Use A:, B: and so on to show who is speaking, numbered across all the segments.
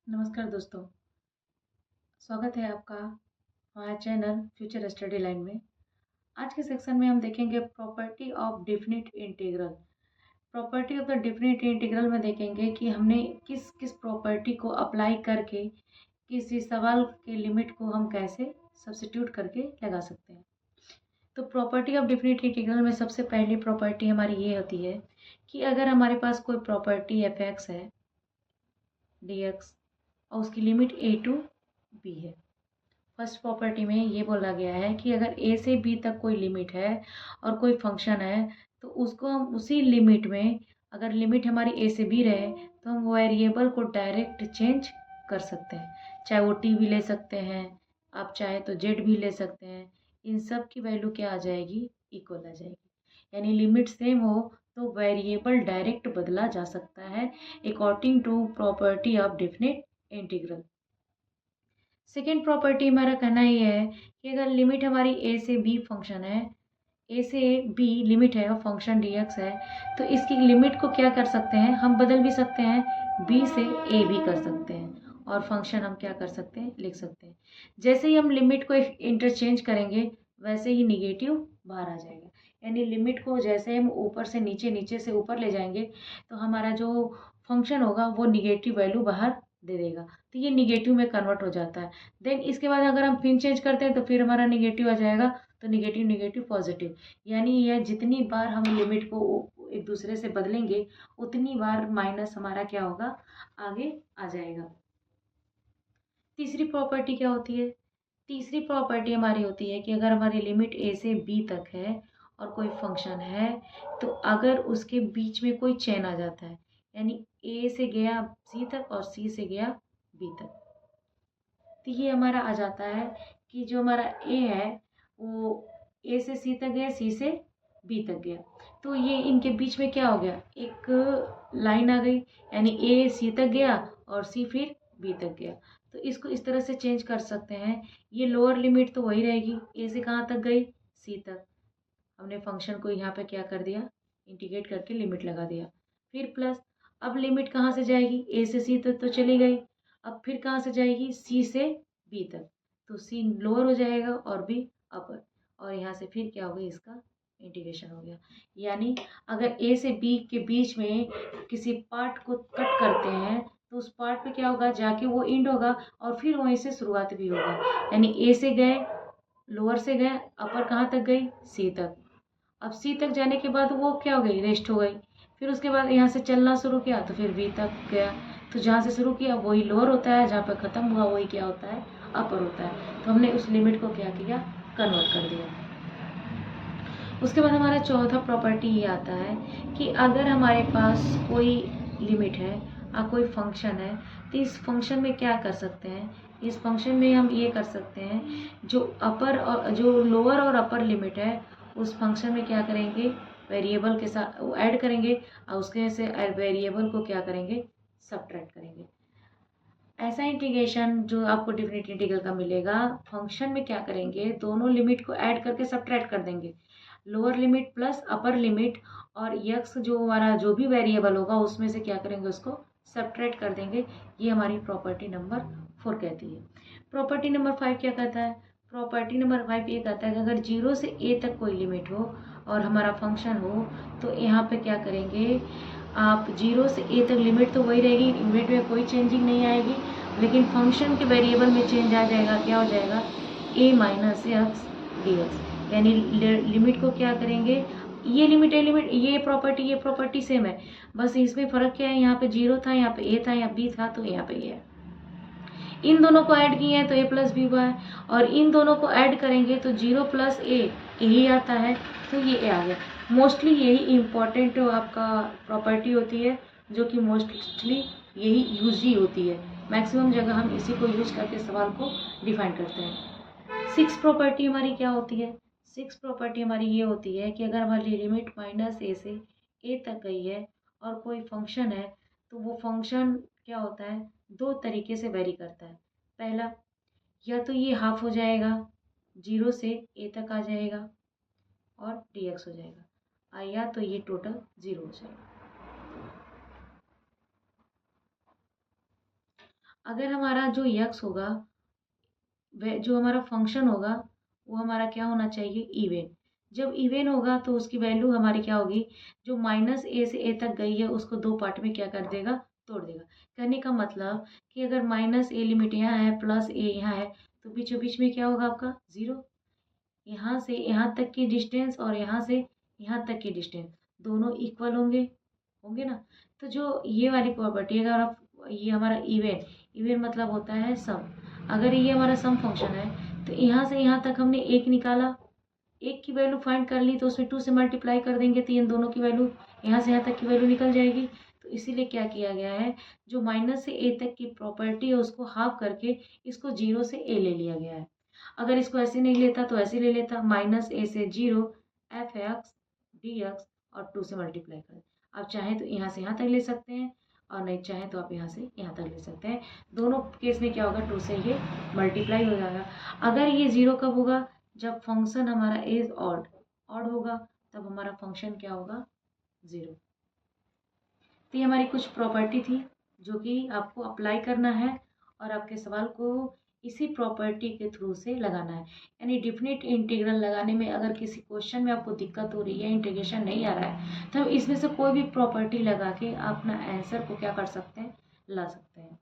A: नमस्कार दोस्तों, स्वागत है आपका हमारे चैनल फ्यूचर स्टडी लाइन में। आज के सेक्शन में हम देखेंगे property of definite integral. Property of the definite integral में देखेंगे कि हमने किस किस प्रॉपर्टी को अप्लाई करके किसी सवाल के लिमिट को हम कैसे सब्स्टिट्यूट करके लगा सकते हैं। तो प्रॉपर्टी ऑफ डेफिनिट इंटीग्रल में सबसे पहली प्रॉपर्टी हमारी ये होती है कि अगर हमारे पास कोई प्रॉपर्टी एफ एक्स है डी एक्स और उसकी लिमिट ए टू बी है। फर्स्ट प्रॉपर्टी में ये बोला गया है कि अगर ए से बी तक कोई लिमिट है और कोई फंक्शन है तो उसको हम उसी लिमिट में, अगर लिमिट हमारी ए से बी रहे तो हम वेरिएबल को डायरेक्ट चेंज कर सकते हैं। चाहे वो टी भी ले सकते हैं, आप चाहे तो जेड भी ले सकते हैं। इन सब की वैल्यू क्या आ जाएगी? इक्वल आ जाएगी। यानी लिमिट सेम हो तो वेरिएबल डायरेक्ट बदला जा सकता है according to property of definite integral. Second property हमारा कहना ये है कि अगर लिमिट हमारी ए से बी फंक्शन है, ए से बी लिमिट है और फंक्शन डी एक्स है, तो इसकी लिमिट को क्या कर सकते हैं? हम बदल भी सकते हैं, बी से ए भी कर सकते हैं और फंक्शन हम क्या कर सकते हैं? लिख सकते हैं। जैसे ही हम लिमिट को इंटरचेंज करेंगे वैसे ही निगेटिव बाहर आ जाएगा। यानी लिमिट को जैसे हम ऊपर से नीचे, नीचे से ऊपर ले जाएंगे तो हमारा जो फंक्शन होगा वो निगेटिव वैल्यू बाहर दे देगा, तो ये निगेटिव में कन्वर्ट हो जाता है। देन इसके बाद अगर हम पिन चेंज करते हैं तो फिर हमारा निगेटिव आ जाएगा, तो निगेटिव निगेटिव पॉजिटिव। यानी यह जितनी बार हम लिमिट को एक दूसरे से बदलेंगे उतनी बार माइनस हमारा क्या होगा? आगे आ जाएगा। तीसरी प्रॉपर्टी क्या होती है? तीसरी प्रॉपर्टी हमारी होती है कि अगर हमारी लिमिट ए से बी तक है और कोई फंक्शन है तो अगर उसके बीच में कोई चेन आ जाता है, यानी ए से गया सी तक और सी से गया बी तक, तो ये हमारा आ जाता है कि जो हमारा ए है वो ए से सी तक गया, सी से बी तक गया, तो ये इनके बीच में क्या हो गया? एक लाइन आ गई, यानी ए सी तक गया और सी फिर बी तक गया। तो इसको इस तरह से चेंज कर सकते हैं। ये लोअर लिमिट तो वही रहेगी, ए से कहाँ तक गई? सी तक। हमने फंक्शन को यहाँ पे क्या कर दिया? इंटीग्रेट करके लिमिट लगा दिया। फिर प्लस, अब लिमिट कहाँ से जाएगी? ए से सी तक तो चली गई, अब फिर कहाँ से जाएगी? सी से बी तक, तो सी लोअर हो जाएगा और बी अपर, और यहाँ से फिर क्या हो गया? इसका इंटीग्रेशन हो गया। यानी अगर ए से बी के बीच में किसी पार्ट को कट करते हैं तो उस पार्ट पे क्या होगा? जाके वो एंड होगा और फिर वहीं से शुरुआत भी होगा। यानी ए से गए, लोअर से गए, अपर कहाँ तक गई? सी तक। अब सी तक जाने के बाद वो क्या हो गई? रेस्ट हो गई। फिर उसके बाद यहाँ से चलना शुरू किया तो फिर बी तक गया, तो जहाँ से शुरू किया वही लोअर होता है, जहाँ पर ख़त्म हुआ वही क्या होता है? अपर होता है। तो हमने उस लिमिट को क्या किया? कन्वर्ट कर दिया। उसके बाद हमारा चौथा प्रॉपर्टी ये आता है कि अगर हमारे पास कोई लिमिट है और कोई फंक्शन है तो इस फंक्शन में क्या कर सकते हैं? इस फंक्शन में हम ये कर सकते हैं, जो अपर और जो लोअर और अपर लिमिट है उस फंक्शन में क्या करेंगे? वेरिएबल के साथ ऐड करेंगे और उसके से वेरिएबल को क्या करेंगे? सब्ट्रैक्ट करेंगे। ऐसा इंटीग्रेशन जो आपको डेफिनेट इंटीग्रल का मिलेगा, फंक्शन में क्या करेंगे? दोनों लिमिट को ऐड करके सब्ट्रैक्ट कर देंगे। Lower limit plus upper limit, और यक्स जो हमारा जो भी वेरिएबल होगा उसमें से क्या करेंगे? उसको सब्ट्रैक्ट कर देंगे। ये हमारी प्रॉपर्टी नंबर 4 कहती है। प्रॉपर्टी नंबर 5 क्या कहता है? प्रॉपर्टी नंबर 5 ये कहता है कि अगर 0 से a तक कोई लिमिट हो और हमारा फंक्शन हो तो यहाँ पे क्या करेंगे? आप 0 से a तक लिमिट तो वही रहेगी, लिमिट में कोई चेंजिंग नहीं आएगी, लेकिन फंक्शन के वेरिएबल में चेंज आ जाएगा। क्या हो जाएगा? a minus x d x. यानी लिमिट को क्या करेंगे? ये लिमिट है, लिमिट ये प्रॉपर्टी सेम है, बस इसमें फ़र्क क्या है? यहाँ पे 0 था, यहाँ पे a था, यहाँ b था, तो यहाँ पे ये है। इन दोनों को ऐड किए हैं तो a प्लस बी हुआ है, और इन दोनों को ऐड करेंगे तो 0 प्लस a यही आता है, तो ये a आ गया। मोस्टली यही इम्पॉर्टेंट आपका प्रॉपर्टी होती है, जो कि मोस्टली यही यूज ही होती है। मैक्सिमम जगह हम इसी को यूज करके सवाल को डिफाइन करते हैं। 6 प्रॉपर्टी हमारी क्या होती है? 6 प्रॉपर्टी हमारी ये होती है कि अगर हमारी लिमिट माइनस ए से ए तक गई है और कोई फंक्शन है तो वो फंक्शन क्या होता है? 2 तरीके से वेरी करता है। पहला, या तो ये हाफ हो जाएगा, 0 से ए तक आ जाएगा और डी एक्स हो जाएगा, या तो ये टोटल 0 हो जाएगा। अगर हमारा जो यक्स होगा, वह जो हमारा फंक्शन होगा, वो हमारा क्या होना चाहिए, इवन। जब इवन होगा तो उसकी वैल्यू हमारी क्या होगी, जो माइनस ए से ए तक गई है उसको दो पार्ट में क्या कर देगा, तोड़ देगा। कहने का मतलब कि अगर माइनस ए लिमिट यहाँ है, प्लस ए यहाँ है, तो बीचों बीच में क्या होगा आपका, जीरो। यहाँ से यहाँ तक की डिस्टेंस और यहाँ से यहाँ तक की डिस्टेंस दोनों इक्वल होंगे, होंगे ना। तो जो ये वाली प्रॉपर्टी, अगर आप, ये हमारा इवन, इवन मतलब होता है सम। अगर ये हमारा सम फंक्शन है तो यहाँ से यहाँ तक हमने एक निकाला, एक की वैल्यू फाइंड कर ली, तो उसमें टू से मल्टीप्लाई कर देंगे तो इन दोनों की वैल्यू, यहाँ से यहाँ तक की वैल्यू निकल जाएगी। तो इसीलिए क्या किया गया है, जो माइनस से ए तक की प्रॉपर्टी है उसको हाफ करके इसको जीरो से ए ले लिया गया है। अगर इसको ऐसे नहीं लेता तो ऐसे ले लेता, माइनस ए से zero, F x d x, और टू से मल्टीप्लाई कर। आप चाहें तो यहाँ से यहाँ तक ले सकते हैं, और नहीं चाहें तो आप यहाँ से यहाँ तक ले सकते हैं। दोनों केस में क्या होगा, टू से ये मल्टीप्लाई हो जाएगा। अगर ये जीरो कब होगा, जब फंक्शन हमारा इज ऑड, ऑड होगा, तब हमारा फंक्शन क्या होगा, जीरो। तो ये हमारी कुछ प्रॉपर्टी थी जो कि आपको अप्लाई करना है और आपके सवाल को इसी प्रॉपर्टी के थ्रू से लगाना है। यानी डिफिनिट इंटीग्रल लगाने में अगर किसी क्वेश्चन में आपको दिक्कत हो रही है, इंटीग्रेशन नहीं आ रहा है, तो इसमें से कोई भी प्रॉपर्टी लगा के अपना आंसर को क्या कर सकते हैं, ला सकते हैं।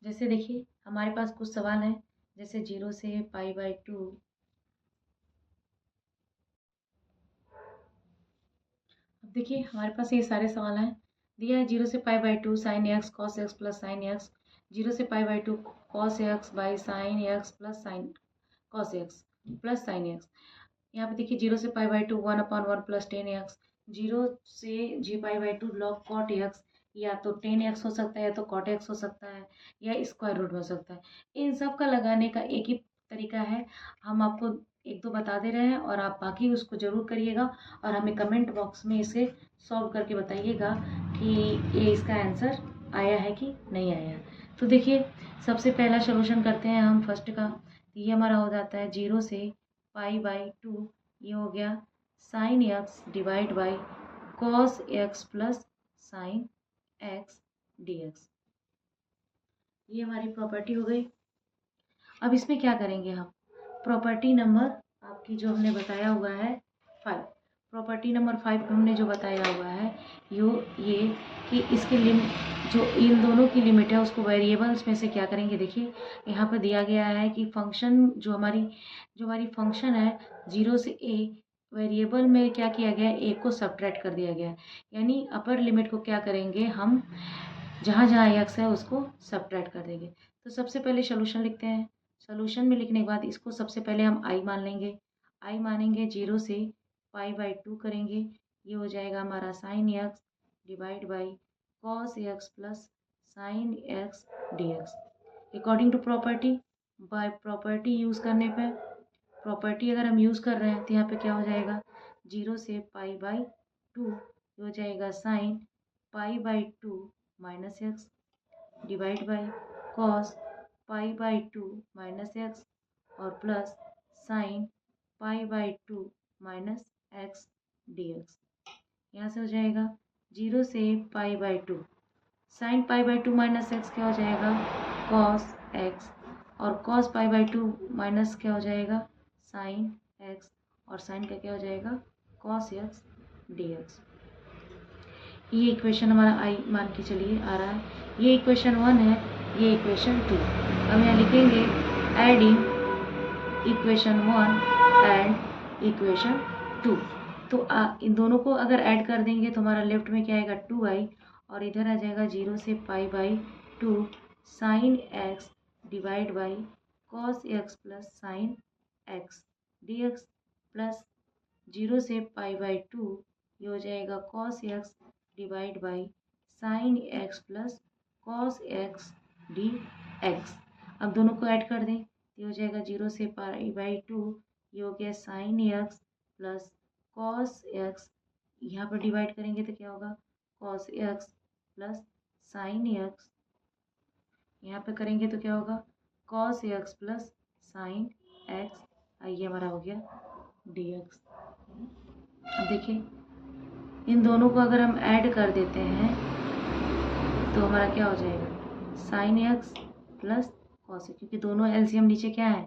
A: जैसे देखिए हमारे पास कुछ सवाल हैं, जैसे 0 से π/2। अब देखिए हमारे पास ये सारे सवाल हैं, दिया है 0 से π/2 sine x cos x plus sine x, 0 से π/2 cos x by sine x plus sine cos x plus sine x. यहाँ पे देखिए 0 से π/2 1/1 प्लस टेन एक्स, 0 से g π/2 लॉग कॉट एक्स, या तो टेन एक्स हो सकता है या तो कॉट एक्स हो सकता है या स्क्वायर रूट हो सकता है। इन सब का लगाने का एक ही तरीका है, हम आपको एक दो बता दे रहे हैं और आप बाकी उसको ज़रूर करिएगा और हमें कमेंट बॉक्स में इसे सॉल्व करके बताइएगा कि ये इसका आंसर आया है कि नहीं आया। तो देखिए सबसे पहला सोल्यूशन करते हैं हम फर्स्ट का। ये हमारा हो जाता है 0 से π/2, ये हो गया sign x divide by cos x plus sine x d x. ये हमारी प्रॉपर्टी हो गई। अब इसमें क्या करेंगे हम, प्रॉपर्टी नंबर आपकी जो हमने बताया हुआ है 5, प्रॉपर्टी नंबर 5 में हमने जो बताया हुआ है ये कि इसकी लिमिट, जो इन दोनों की लिमिट है उसको वेरिएबल्स में से क्या करेंगे। देखिए यहाँ पर दिया गया है कि फंक्शन जो हमारी फंक्शन है 0 से a, वेरिएबल में क्या किया गया है, a को सब्ट्रैक्ट कर दिया गया है। यानी अपर लिमिट को क्या करेंगे हम, जहाँ जहाँ एक्स है उसको सब्ट्रैक्ट कर देंगे। तो सबसे पहले सोल्यूशन लिखते हैं। सोल्यूशन में लिखने के बाद इसको सबसे पहले हम आई मान लेंगे। आई मानेंगे 0 से π/2 करेंगे, ये हो जाएगा हमारा sine x divide by cos x plus sine x d x. According to property, by property use करने पे, प्रॉपर्टी अगर हम यूज़ कर रहे हैं तो यहाँ पे क्या हो जाएगा, 0 से π/2 हो जाएगा sine π/2 minus x divide by cos π/2 minus x और plus sine π/2 minus x d x. यहाँ से हो जाएगा 0 से π/2 साइन π/2 माइनस एक्स क्या हो जाएगा, कॉस एक्स, और कॉस π/2 माइनस क्या हो जाएगा, साइन एक्स, और साइन का क्या हो जाएगा, कॉस एक्स डी एक्स। ये इक्वेशन हमारा आई मान के चलिए आ रहा है। ये इक्वेशन 1 है, ये इक्वेशन 2। हम यहाँ लिखेंगे एडिंग इक्वेशन 1 एंड इक्वेशन 2। तो इन दोनों को अगर ऐड कर देंगे तो हमारा लेफ्ट में क्या आएगा, 2i, और इधर आ जाएगा 0 से π/2 sine x divide by cos x plus sine x d x, plus 0 से π/2 ये हो जाएगा cos x divide by sine x plus cos x d x. अब दोनों को ऐड कर दें, ये हो जाएगा 0 से π/2, ये हो गया sign x plus cos x, यहाँ पर डिवाइड करेंगे तो क्या होगा, cos x plus sine x, यहाँ पे करेंगे तो क्या होगा, cos x plus sine x, ये हमारा हो गया डी एक्स। अब देखिए इन दोनों को अगर हम ऐड कर देते हैं तो हमारा क्या हो जाएगा, sign x plus cos x, क्योंकि दोनों एलसीएम नीचे क्या है,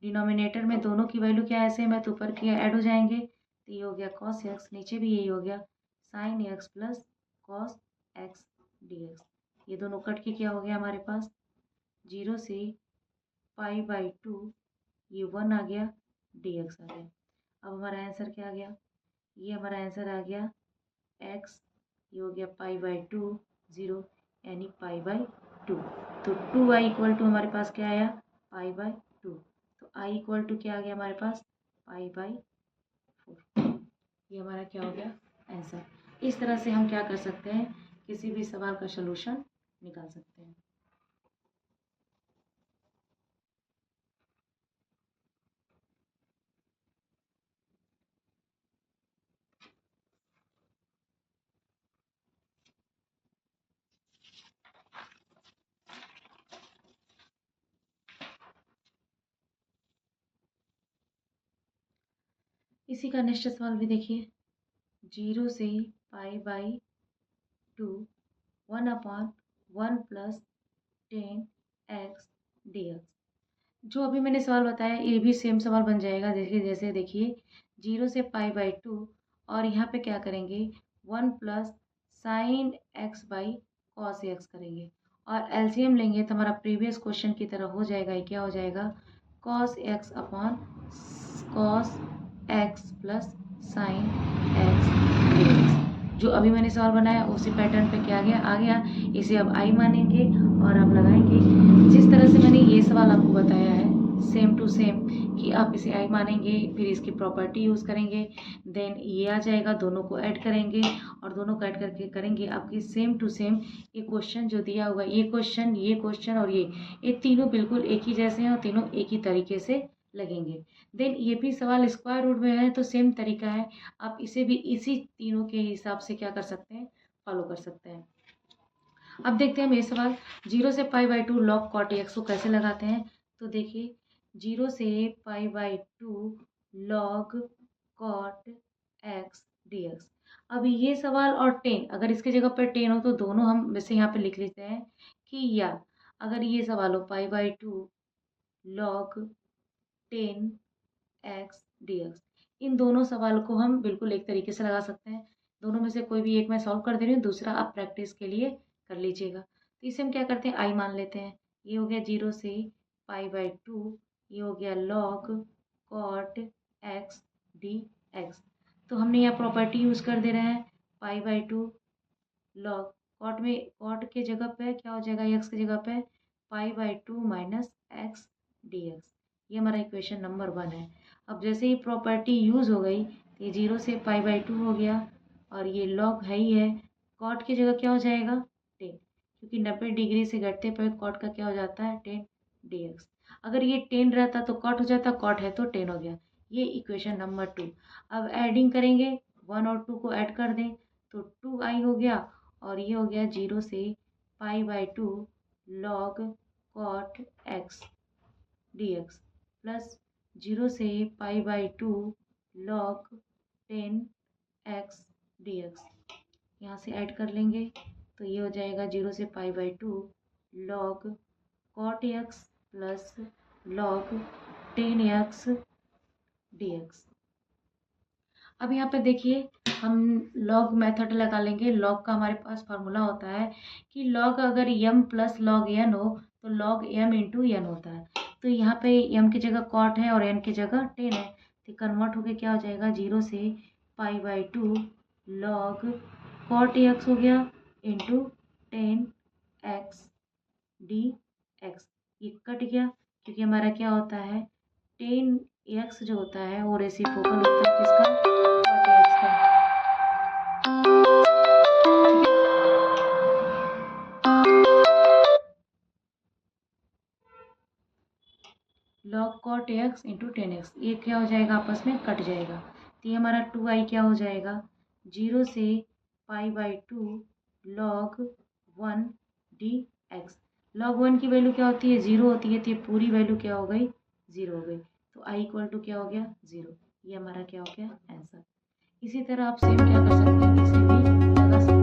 A: डिनोमिनेटर में दोनों की वैल्यू क्या है सेम है, तो ऊपर की ऐड हो जाएंगे, तो ये हो गया कॉस एक्स, नीचे भी यही हो गया sign x plus cos x d x. ये दोनों कट के क्या हो गया हमारे पास, 0 से π/2, ये 1 आ गया, डी एक्स आ गया। अब हमारा आंसर क्या आ गया, ये हमारा आंसर आ गया x, ये हो गया π/2 0, यानी π/2। तो 2i इक्वल टू हमारे पास क्या आया, π/2। तो i इक्वल टू क्या आ गया हमारे पास, π/4। ये हमारा क्या हो गया आंसर। इस तरह से हम क्या कर सकते हैं, किसी भी सवाल का सलूशन निकाल सकते हैं। इसी का नेक्स्ट सवाल भी देखिए, 0 से π/2 1/1 + 10x dx। जो अभी मैंने सवाल बताया ये भी सेम सवाल बन जाएगा। जैसे देखिए 0 से π/2 और यहाँ पे क्या करेंगे 1 + sin x/cos x करेंगे और एलसीएम लेंगे तो हमारा प्रीवियस क्वेश्चन की तरह हो जाएगा। ये क्या हो जाएगा, cos x + sin x dx। जो अभी मैंने सवाल बनाया उसी पैटर्न पे क्या आ गया। इसे अब आई मानेंगे और आप लगाएंगे जिस तरह से मैंने ये सवाल आपको बताया है सेम टू सेम, कि आप इसे आई मानेंगे, फिर इसकी प्रॉपर्टी यूज़ करेंगे, देन ये आ जाएगा, दोनों को ऐड करेंगे और दोनों को ऐड करके करेंगे आपकी सेम टू सेम ये क्वेश्चन जो दिया हुआ, ये क्वेश्चन और ये तीनों बिल्कुल एक ही जैसे हैं और तीनों एक ही तरीके से लगेंगे। देन ये भी सवाल स्क्वायर रूट में है तो सेम तरीका है, आप इसे भी इसी तीनों के हिसाब से क्या कर सकते हैं, फॉलो कर सकते हैं। अब देखते हैं ये सवाल 0 से π/2 log cot x को कैसे लगाते हैं। तो देखिए 0 से π/2 log cot x dx। अब ये सवाल और 10, अगर इसके जगह पर 10 हो तो दोनों हम वैसे यहाँ पे लिख लेते हैं कि, या अगर ये सवाल हो π/2 log 10x dx, इन दोनों सवाल को हम बिल्कुल एक तरीके से लगा सकते हैं। दोनों में से कोई भी एक मैं सॉल्व कर दे रही हूँ, दूसरा आप प्रैक्टिस के लिए कर लीजिएगा। तो इसे हम क्या करते हैं, आई मान लेते हैं। ये हो गया 0 से π/2, ये हो गया log cot x dx। तो हमने यहाँ प्रॉपर्टी यूज़ कर दे रहे हैं, π/2 log cot में cot के जगह पे क्या हो जाएगा, x की जगह पे π/2 - x dx। ये हमारा इक्वेशन नंबर 1 है। अब जैसे ही प्रॉपर्टी यूज़ हो गई तो ये 0 से π/2 हो गया और ये log है ही है, कॉट की जगह क्या हो जाएगा 10, क्योंकि 90 डिग्री से घटते पर कॉट का क्या हो जाता है 10 dx। अगर ये 10 रहता तो कॉट हो जाता, कॉट है तो 10 हो गया। ये इक्वेशन नंबर 2। अब एडिंग करेंगे 1 और 2 को ऐड कर दें तो 2i हो गया और ये हो गया 0 से π/2 log cot x dx plus 0 से π/2 log 10x dx। यहाँ से ऐड कर लेंगे तो ये हो जाएगा 0 से π/2 log cot x plus log 10x dx। अब यहाँ पे देखिए हम log मेथड लगा लेंगे। log का हमारे पास फार्मूला होता है कि log अगर m + log n हो तो log m × n होता है। तो यहाँ पे m की जगह cot है और n की जगह 10 है, तो कन्वर्ट होके क्या हो जाएगा 0 से π/2 log cot x हो गया इंटू 10x dx। ये कट गया क्योंकि हमारा क्या होता है 10x जो होता है वो रेसिप्रोकल होता है किसका, cot x का। log cot x into 10x, ये क्या हो जाएगा आपस में कट जाएगा। तो ये हमारा 2i क्या हो जाएगा 0 से π/2 log 1 dx। log 1 की वैल्यू क्या होती है 0 होती है, तो ये पूरी वैल्यू क्या हो गई 0 हो गई। तो i इक्वल टू क्या हो गया 0। ये हमारा क्या हो गया आंसर। इसी तरह आप सेम क्या कर सकते हैं, इसे भी लगा सकते